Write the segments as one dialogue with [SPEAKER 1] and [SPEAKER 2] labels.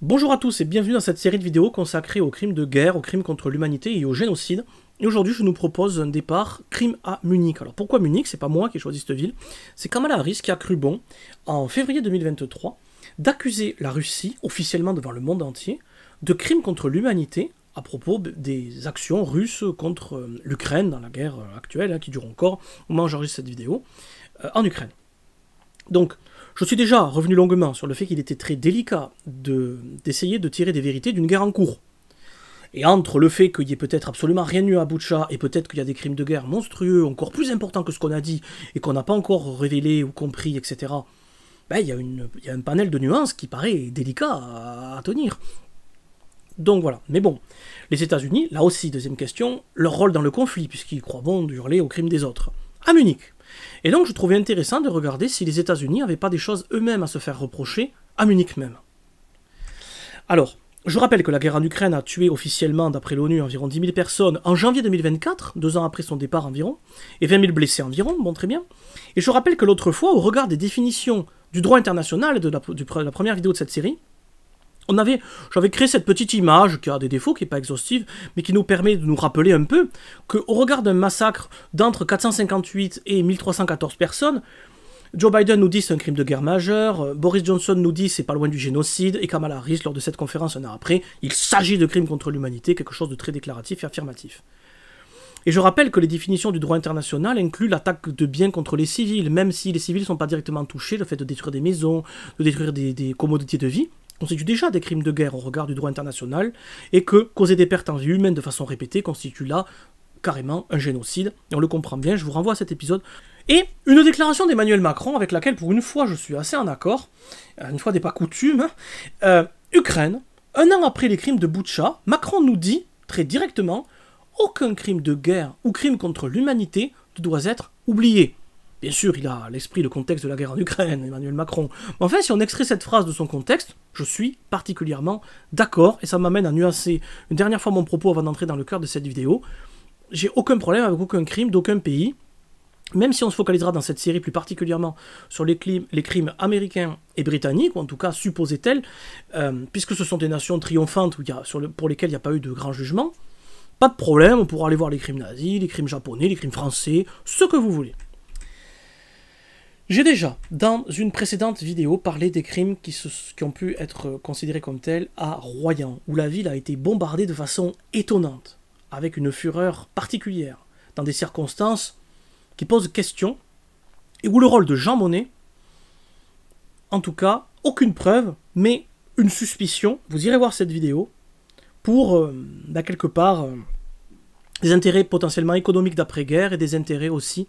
[SPEAKER 1] Bonjour à tous et bienvenue dans cette série de vidéos consacrée aux crimes de guerre, aux crimes contre l'humanité et au génocide. Et aujourd'hui, je nous propose un départ crime à Munich. Alors pourquoi Munich? C'est pas moi qui ai choisi cette ville, c'est Kamala Harris qui a cru bon, en février 2023, d'accuser la Russie, officiellement devant le monde entier, de crimes contre l'humanité à propos des actions russes contre l'Ukraine dans la guerre actuelle, qui dure encore au moment où j'enregistre cette vidéo, en Ukraine. Donc, je suis déjà revenu longuement sur le fait qu'il était très délicat d'essayer de tirer des vérités d'une guerre en cours. Et entre le fait qu'il n'y ait peut-être absolument rien eu à Boutcha, et peut-être qu'il y a des crimes de guerre monstrueux, encore plus importants que ce qu'on a dit, et qu'on n'a pas encore révélé ou compris, etc., ben, il y a un panel de nuances qui paraît délicat à tenir. Donc voilà. Mais bon, les États-Unis, là aussi, deuxième question, leur rôle dans le conflit, puisqu'ils croient bon d'hurler aux crimes des autres. À Munich. Et donc je trouvais intéressant de regarder si les États-Unis n'avaient pas des choses eux-mêmes à se faire reprocher, à Munich même. Alors, je rappelle que la guerre en Ukraine a tué officiellement, d'après l'ONU, environ 10 000 personnes en janvier 2024, 2 ans après son départ environ, et 20 000 blessés environ, bon très bien. Et je rappelle que l'autre fois, au regard des définitions du droit international de la première vidéo de cette série, j'avais créé cette petite image qui a des défauts, qui n'est pas exhaustive, mais qui nous permet de nous rappeler un peu qu'au regard d'un massacre d'entre 458 et 1314 personnes, Joe Biden nous dit c'est un crime de guerre majeur, Boris Johnson nous dit c'est pas loin du génocide, et Kamala Harris, lors de cette conférence un an après, il s'agit de crimes contre l'humanité, quelque chose de très déclaratif et affirmatif. Et je rappelle que les définitions du droit international incluent l'attaque de biens contre les civils, même si les civils ne sont pas directement touchés, le fait de détruire des maisons, de détruire des commodités de vie, constitue déjà des crimes de guerre au regard du droit international, et que causer des pertes en vie humaine de façon répétée constitue là carrément un génocide. Et on le comprend bien, je vous renvoie à cet épisode. Et une déclaration d'Emmanuel Macron, avec laquelle pour une fois je suis assez en accord, une fois n'est pas coutume, Ukraine, un an après les crimes de Boutcha, Macron nous dit très directement « Aucun crime de guerre ou crime contre l'humanité ne doit être oublié ». Bien sûr, il a à l'esprit le contexte de la guerre en Ukraine, Emmanuel Macron. Mais en fait, si on extrait cette phrase de son contexte, je suis particulièrement d'accord, et ça m'amène à nuancer une dernière fois mon propos avant d'entrer dans le cœur de cette vidéo. J'ai aucun problème avec aucun crime d'aucun pays, même si on se focalisera dans cette série plus particulièrement sur les crimes américains et britanniques, ou en tout cas supposés tels, puisque ce sont des nations triomphantes pour lesquelles il n'y a pas eu de grand jugement. Pas de problème, on pourra aller voir les crimes nazis, les crimes japonais, les crimes français, ce que vous voulez. J'ai déjà, dans une précédente vidéo, parlé des crimes qui ont pu être considérés comme tels à Royan, où la ville a été bombardée de façon étonnante, avec une fureur particulière, dans des circonstances qui posent question, et où le rôle de Jean Monnet, en tout cas, aucune preuve, mais une suspicion, vous irez voir cette vidéo, pour, quelque part, des intérêts potentiellement économiques d'après-guerre, et des intérêts aussi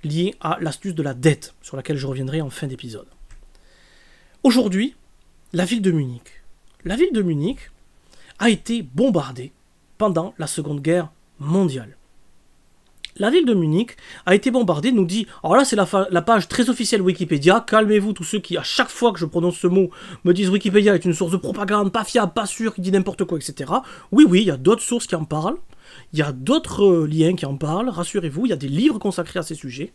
[SPEAKER 1] lié à l'astuce de la dette, sur laquelle je reviendrai en fin d'épisode. Aujourd'hui, la ville de Munich. La ville de Munich a été bombardée pendant la Seconde Guerre mondiale. La ville de Munich a été bombardée, nous dit, alors là c'est la page très officielle Wikipédia, calmez-vous tous ceux qui, à chaque fois que je prononce ce mot, me disent Wikipédia est une source de propagande, pas fiable, pas sûre, qui dit n'importe quoi, etc. Oui, il y a d'autres sources qui en parlent, il y a d'autres liens qui en parlent, rassurez-vous, il y a des livres consacrés à ces sujets.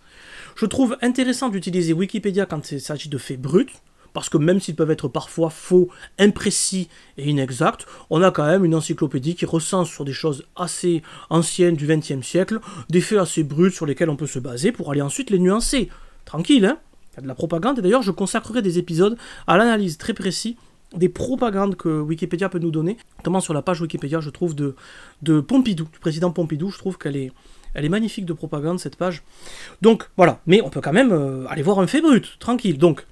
[SPEAKER 1] Je trouve intéressant d'utiliser Wikipédia quand il s'agit de faits bruts, parce que même s'ils peuvent être parfois faux, imprécis et inexacts, on a quand même une encyclopédie qui recense sur des choses assez anciennes du XXe siècle, des faits assez bruts sur lesquels on peut se baser pour aller ensuite les nuancer. Tranquille, hein? Il y a de la propagande, et d'ailleurs je consacrerai des épisodes à l'analyse très précise des propagandes que Wikipédia peut nous donner, notamment sur la page Wikipédia, je trouve, de Pompidou, du président Pompidou. Je trouve qu'elle est magnifique de propagande, cette page. Donc, voilà. Mais on peut quand même aller voir un fait brut, tranquille. Donc,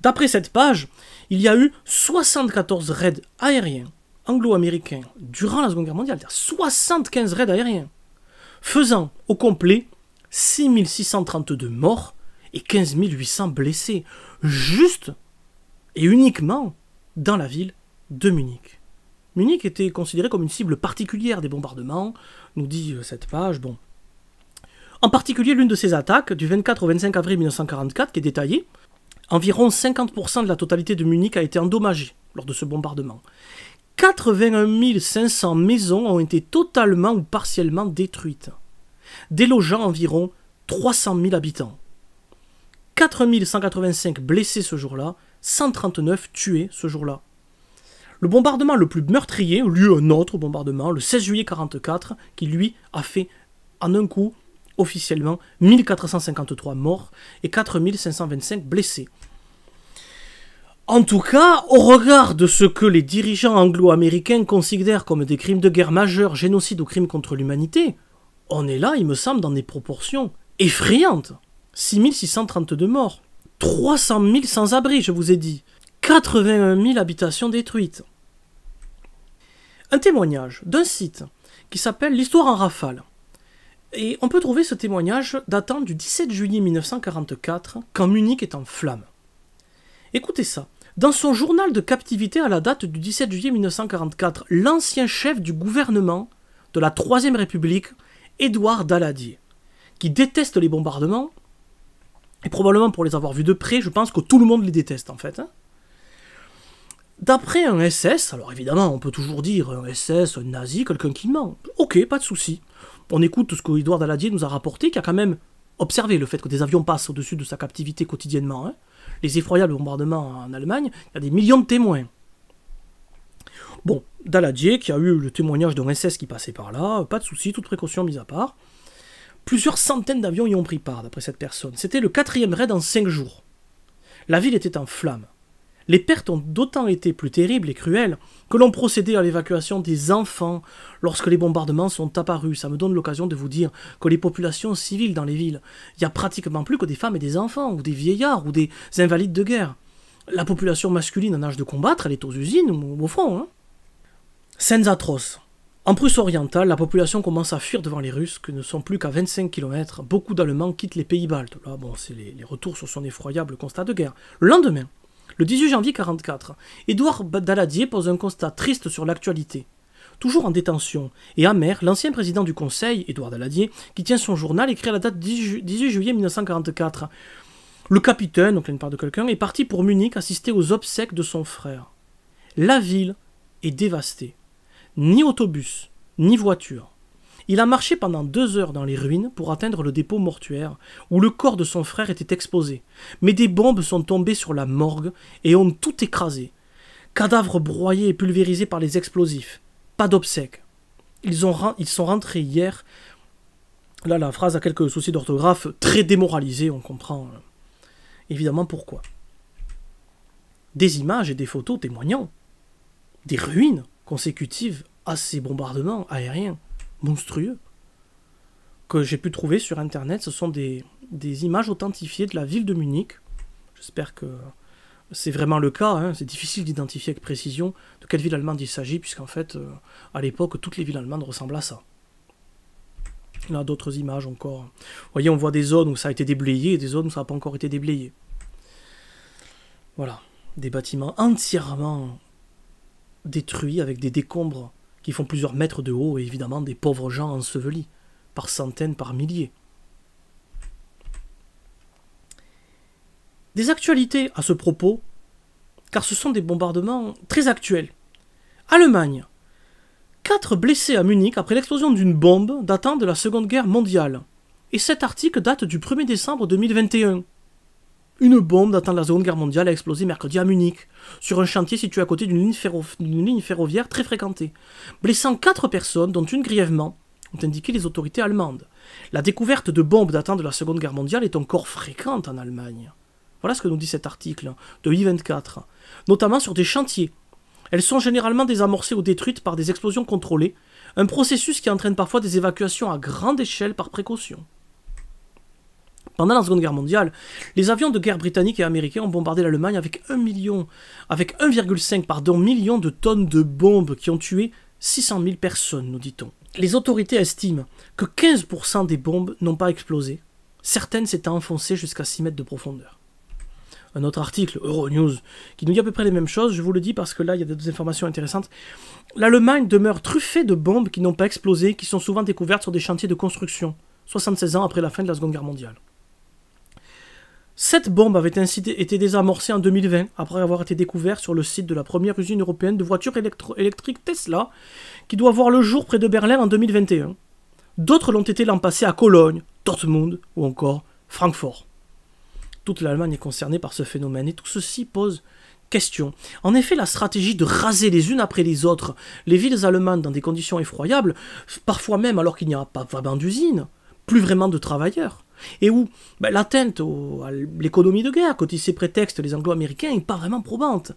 [SPEAKER 1] d'après cette page, il y a eu 74 raids aériens anglo-américains durant la Seconde Guerre mondiale. 75 raids aériens, faisant au complet 6 632 morts et 15 800 blessés. Juste et uniquement dans la ville de Munich. Munich était considérée comme une cible particulière des bombardements, nous dit cette page. Bon. En particulier, l'une de ces attaques, du 24 au 25 avril 1944, qui est détaillée, environ 50% de la totalité de Munich a été endommagée lors de ce bombardement. 81 500 maisons ont été totalement ou partiellement détruites, délogeant environ 300 000 habitants. 4 185 blessés ce jour-là, 139 tués ce jour-là. Le bombardement le plus meurtrier eut lieu un autre bombardement, le 16 juillet 1944, qui lui a fait en un coup, officiellement, 1453 morts et 4525 blessés. En tout cas, au regard de ce que les dirigeants anglo-américains considèrent comme des crimes de guerre majeurs, génocide ou crimes contre l'humanité, on est là, il me semble, dans des proportions effrayantes. 6632 morts, 300 000 sans-abri, je vous ai dit, 81 000 habitations détruites. Un témoignage d'un site qui s'appelle l'Histoire en rafale. Et on peut trouver ce témoignage datant du 17 juillet 1944, quand Munich est en flammes. Écoutez ça. Dans son journal de captivité à la date du 17 juillet 1944, l'ancien chef du gouvernement de la Troisième République, Édouard Daladier, qui déteste les bombardements, et probablement pour les avoir vus de près, je pense que tout le monde les déteste en fait. D'après un SS, alors évidemment on peut toujours dire un SS, un nazi, quelqu'un qui ment, ok, pas de souci. On écoute ce que Édouard Daladier nous a rapporté, qui a quand même observé le fait que des avions passent au-dessus de sa captivité quotidiennement. Les effroyables bombardements en Allemagne, il y a des millions de témoins. Bon, Daladier, qui a eu le témoignage d'un SS qui passait par là, pas de souci, toute précaution mise à part. Plusieurs centaines d'avions y ont pris part, d'après cette personne. C'était le 4e raid en 5 jours. La ville était en flammes. Les pertes ont d'autant été plus terribles et cruelles que l'on procédait à l'évacuation des enfants lorsque les bombardements sont apparus. Ça me donne l'occasion de vous dire que les populations civiles dans les villes, il n'y a pratiquement plus que des femmes et des enfants, ou des vieillards, ou des invalides de guerre. La population masculine en âge de combattre, elle est aux usines ou au front. Scènes atroces. En Prusse orientale, la population commence à fuir devant les Russes, qui ne sont plus qu'à 25 km. Beaucoup d'Allemands quittent les pays baltes. Là, bon, c'est les retours sur son effroyable constat de guerre. Le lendemain, le 18 janvier 1944, Édouard Daladier pose un constat triste sur l'actualité. Toujours en détention et amer, l'ancien président du Conseil, Édouard Daladier, qui tient son journal, écrit à la date 18 juillet 1944. Le capitaine, donc là il parle de quelqu'un, est parti pour Munich assister aux obsèques de son frère. La ville est dévastée. Ni autobus, ni voiture. Il a marché pendant 2 heures dans les ruines pour atteindre le dépôt mortuaire où le corps de son frère était exposé. Mais des bombes sont tombées sur la morgue et ont tout écrasé. Cadavres broyés et pulvérisés par les explosifs. Pas d'obsèques. Ils sont rentrés hier. Là, la phrase a quelques soucis d'orthographe. Très démoralisés, on comprend évidemment pourquoi. Des images et des photos témoignant des ruines consécutives à ces bombardements aériens monstrueux que j'ai pu trouver sur internet. Ce sont des images authentifiées de la ville de Munich. J'espère que c'est vraiment le cas. C'est difficile d'identifier avec précision de quelle ville allemande il s'agit, puisqu'en fait, à l'époque, toutes les villes allemandes ressemblent à ça. Il y a d'autres images encore. Vous voyez, on voit des zones où ça a été déblayé et des zones où ça n'a pas encore été déblayé. Voilà. Des bâtiments entièrement détruits avec des décombres qui font plusieurs mètres de haut et évidemment des pauvres gens ensevelis, par centaines, par milliers. Des actualités à ce propos, car ce sont des bombardements très actuels. Allemagne. 4 blessés à Munich après l'explosion d'une bombe datant de la Seconde Guerre mondiale. Et cet article date du 1er décembre 2021. Une bombe datant de la Seconde Guerre mondiale a explosé mercredi à Munich, sur un chantier situé à côté d'une ligne ferroviaire très fréquentée, blessant 4 personnes, dont une grièvement, ont indiqué les autorités allemandes. La découverte de bombes datant de la Seconde Guerre mondiale est encore fréquente en Allemagne. Voilà ce que nous dit cet article de I24, notamment sur des chantiers. Elles sont généralement désamorcées ou détruites par des explosions contrôlées, un processus qui entraîne parfois des évacuations à grande échelle par précaution. Pendant la Seconde Guerre mondiale, les avions de guerre britanniques et américains ont bombardé l'Allemagne avec 1,5 million de tonnes de bombes qui ont tué 600 000 personnes, nous dit-on. Les autorités estiment que 15% des bombes n'ont pas explosé, certaines s'étant enfoncées jusqu'à 6 mètres de profondeur. Un autre article, Euronews, qui nous dit à peu près les mêmes choses, je vous le dis parce que là il y a des informations intéressantes. L'Allemagne demeure truffée de bombes qui n'ont pas explosé, qui sont souvent découvertes sur des chantiers de construction, 76 ans après la fin de la Seconde Guerre mondiale. 7 bombes avaient ainsi été désamorcées en 2020, après avoir été découvertes sur le site de la première usine européenne de voitures électriques Tesla, qui doit voir le jour près de Berlin en 2021. D'autres l'ont été l'an passé à Cologne, Dortmund ou encore Francfort. Toute l'Allemagne est concernée par ce phénomène, et tout ceci pose Question. En effet, la stratégie de raser les unes après les autres les villes allemandes dans des conditions effroyables, parfois même alors qu'il n'y a pas vraiment d'usine, plus vraiment de travailleurs, et où l'atteinte à l'économie de guerre, quand ils se prétextent les anglo-américains, n'est pas vraiment probante.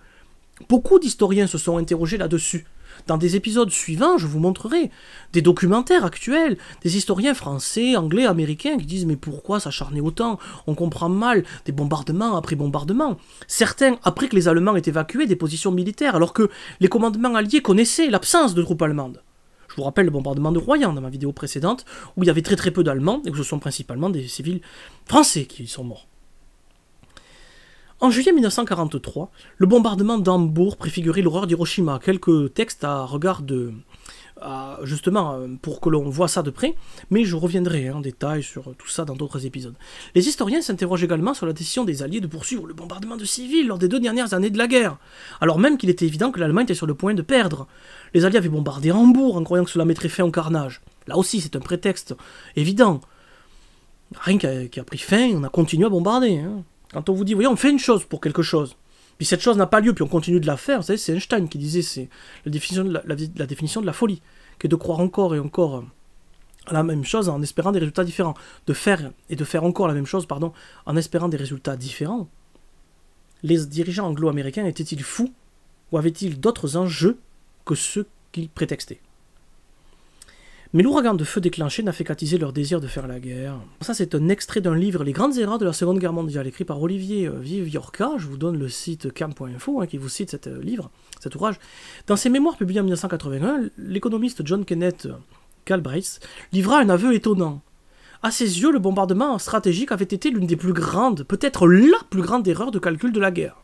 [SPEAKER 1] Beaucoup d'historiens se sont interrogés là-dessus. Dans des épisodes suivants, je vous montrerai des documentaires actuels, des historiens français, anglais, américains qui disent « Mais pourquoi s'acharner autant? On comprend mal, des bombardements après bombardements. » Certains, après que les Allemands aient évacué des positions militaires, alors que les commandements alliés connaissaient l'absence de troupes allemandes. Je vous rappelle le bombardement de Royan dans ma vidéo précédente, où il y avait très peu d'Allemands, et que ce sont principalement des civils français qui y sont morts. En juillet 1943, le bombardement d'Hambourg préfigurait l'horreur d'Hiroshima. Quelques textes à regard de... justement, pour que l'on voit ça de près, mais je reviendrai en détail sur tout ça dans d'autres épisodes. Les historiens s'interrogent également sur la décision des Alliés de poursuivre le bombardement de civils lors des 2 dernières années de la guerre, alors même qu'il était évident que l'Allemagne était sur le point de perdre. Les Alliés avaient bombardé Hambourg en croyant que cela mettrait fin au carnage. Là aussi, c'est un prétexte évident. Rien qui a pris fin, on a continué à bombarder, hein. Quand on vous dit, voyez, on fait une chose pour quelque chose, puis cette chose n'a pas lieu, puis on continue de la faire, vous savez, c'est Einstein qui disait, c'est la définition de la folie, qui est de croire encore et encore à la même chose en espérant des résultats différents. De faire encore la même chose, pardon, en espérant des résultats différents. Les dirigeants anglo-américains étaient-ils fous, ou avaient-ils d'autres enjeux que ceux qu'ils prétextaient? Mais l'ouragan de feu déclenché n'a fait qu'attiser leur désir de faire la guerre. Ça, c'est un extrait d'un livre, Les grandes erreurs de la Seconde Guerre mondiale, écrit par Olivier Viviorca. Je vous donne le site cam.info, qui vous cite cet ouvrage. Dans ses mémoires publiés en 1981, l'économiste John Kenneth Galbraith livra un aveu étonnant. À ses yeux, le bombardement stratégique avait été l'une des plus grandes, peut-être la plus grande erreur de calcul de la guerre.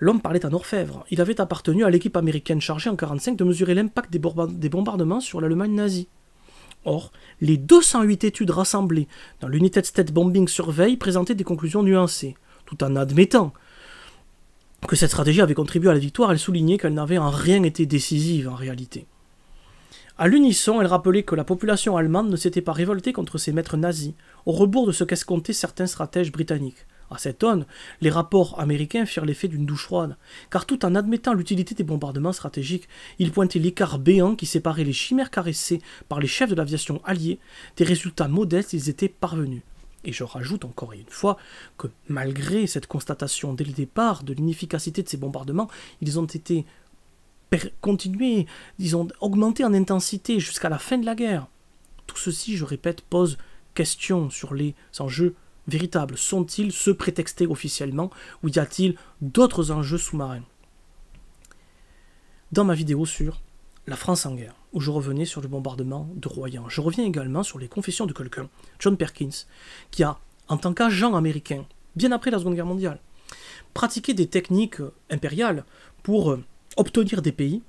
[SPEAKER 1] L'homme parlait en orfèvre. Il avait appartenu à l'équipe américaine chargée en 1945 de mesurer l'impact des bombardements sur l'Allemagne nazie. Or, les 208 études rassemblées dans l'United States Bombing Survey présentaient des conclusions nuancées, tout en admettant que cette stratégie avait contribué à la victoire. Elle soulignait qu'elle n'avait en rien été décisive en réalité. À l'unisson, elle rappelait que la population allemande ne s'était pas révoltée contre ses maîtres nazis, au rebours de ce qu'escomptaient certains stratèges britanniques. À cette aune, les rapports américains firent l'effet d'une douche froide, car tout en admettant l'utilité des bombardements stratégiques, ils pointaient l'écart béant qui séparait les chimères caressées par les chefs de l'aviation alliés des résultats modestes ils étaient parvenus. Et je rajoute encore une fois que malgré cette constatation dès le départ de l'inefficacité de ces bombardements, ils ont été continués, ils ont augmenté en intensité jusqu'à la fin de la guerre. Tout ceci, je répète, pose question sur les enjeux véritables. Sont-ils ceux prétextés officiellement ou y a-t-il d'autres enjeux sous-marins? Dans ma vidéo sur la France en guerre, où je revenais sur le bombardement de Royan, je reviens également sur les confessions de quelqu'un, John Perkins, qui a, en tant qu'agent américain, bien après la Seconde Guerre mondiale, pratiqué des techniques impériales pour obtenir des pays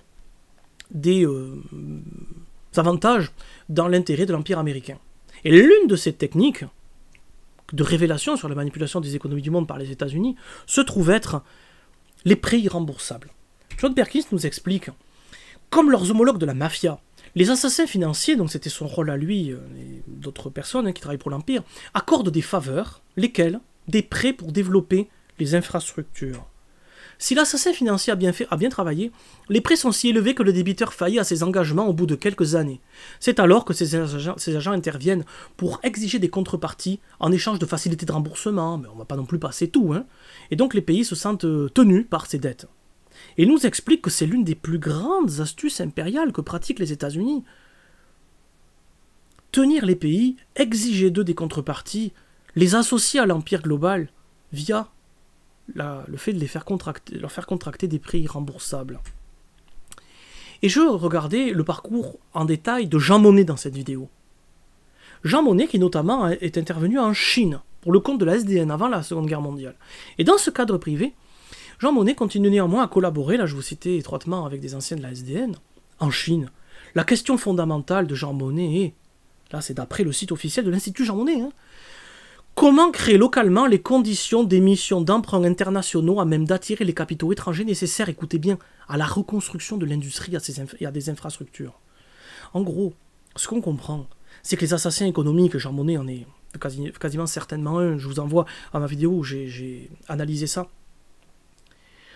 [SPEAKER 1] des avantages dans l'intérêt de l'Empire américain. Et l'une de ces techniques de révélation sur la manipulation des économies du monde par les États-Unis se trouve être les prêts irremboursables. John Perkins nous explique, comme leurs homologues de la mafia, les assassins financiers, donc c'était son rôle à lui et d'autres personnes qui travaillent pour l'Empire, accordent des faveurs, lesquelles des prêts pour développer les infrastructures. Si l'assassin financier a bien travaillé, les prêts sont si élevés que le débiteur faillit à ses engagements au bout de quelques années. C'est alors que ces agents interviennent pour exiger des contreparties en échange de facilités de remboursement, mais on ne va pas non plus passer tout, hein. Et donc les pays se sentent tenus par ces dettes. Et il nous explique que c'est l'une des plus grandes astuces impériales que pratiquent les États-Unis. Tenir les pays, exiger d'eux des contreparties, les associer à l'empire global via le fait de leur faire contracter des prêts irremboursables. Et je regardais le parcours en détail de Jean Monnet dans cette vidéo. Jean Monnet qui notamment est intervenu en Chine pour le compte de la SDN avant la Seconde Guerre mondiale. Et dans ce cadre privé, Jean Monnet continue néanmoins à collaborer, là je vous citais étroitement avec des anciens de la SDN, en Chine. La question fondamentale de Jean Monnet est, là c'est d'après le site officiel de l'Institut Jean Monnet, comment créer localement les conditions d'émission d'emprunts internationaux à même d'attirer les capitaux étrangers nécessaires, écoutez bien, à la reconstruction de l'industrie et à des infrastructures. En gros, ce qu'on comprend, c'est que les assassins économiques, Jean Monnet en est quasiment certainement un, je vous envoie à ma vidéo où j'ai analysé ça,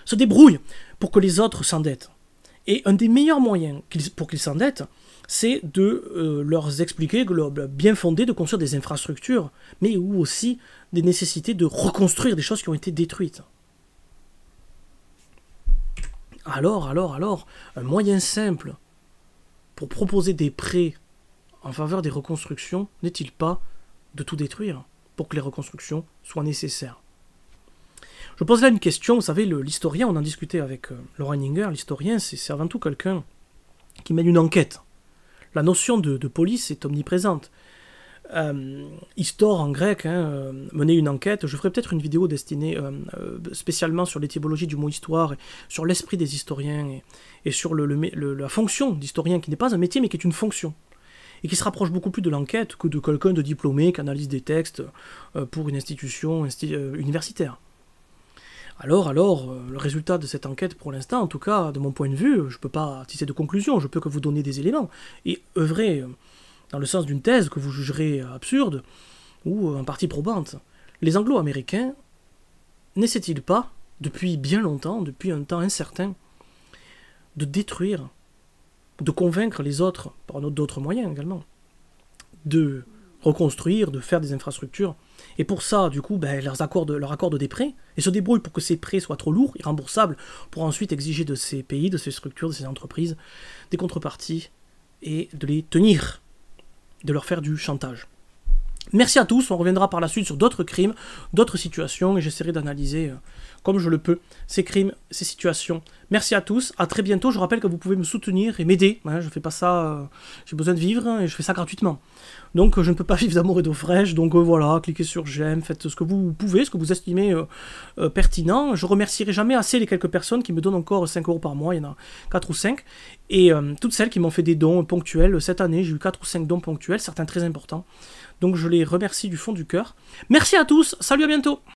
[SPEAKER 1] se débrouillent pour que les autres s'endettent. Et un des meilleurs moyens pour qu'ils s'endettent, c'est de leur expliquer que le bien fondé de construire des infrastructures, mais ou aussi des nécessités de reconstruire des choses qui ont été détruites. Alors, un moyen simple pour proposer des prêts en faveur des reconstructions n'est-il pas de tout détruire pour que les reconstructions soient nécessaires? Je pose là une question, vous savez, l'historien, on en discutait avec Laurent Ninger, l'historien, c'est avant tout quelqu'un qui mène une enquête. La notion de police est omniprésente. Histoire en grec, mener une enquête, je ferai peut-être une vidéo destinée spécialement sur l'étymologie du mot histoire, sur l'esprit des historiens, et sur la fonction d'historien, qui n'est pas un métier mais qui est une fonction, et qui se rapproche beaucoup plus de l'enquête que de quelqu'un de diplômé qui analyse des textes pour une institution universitaire. Alors, le résultat de cette enquête, pour l'instant, en tout cas, de mon point de vue, je ne peux pas tisser de conclusion, je peux que vous donner des éléments, et œuvrer dans le sens d'une thèse que vous jugerez absurde, ou en partie probante. Les Anglo-Américains n'essaient-ils pas, depuis bien longtemps, depuis un temps incertain, de détruire, de convaincre les autres, par d'autres moyens également, de reconstruire, de faire des infrastructures. Et pour ça, du coup, leur accordent des prêts, et se débrouillent pour que ces prêts soient trop lourds, irremboursables, pour ensuite exiger de ces pays, de ces structures, de ces entreprises, des contreparties, et de les tenir, de leur faire du chantage. Merci à tous, on reviendra par la suite sur d'autres crimes, d'autres situations, et j'essaierai d'analyser, comme je le peux, ces crimes, ces situations. Merci à tous, à très bientôt. Je rappelle que vous pouvez me soutenir et m'aider, je ne fais pas ça, j'ai besoin de vivre, et je fais ça gratuitement. Donc je ne peux pas vivre d'amour et d'eau fraîche, donc voilà, cliquez sur j'aime, faites ce que vous pouvez, ce que vous estimez pertinent. Je remercierai jamais assez les quelques personnes qui me donnent encore 5 € par mois, il y en a 4 ou 5, et toutes celles qui m'ont fait des dons ponctuels. Cette année, j'ai eu 4 ou 5 dons ponctuels, certains très importants. Donc je les remercie du fond du cœur. Merci à tous, salut, à bientôt!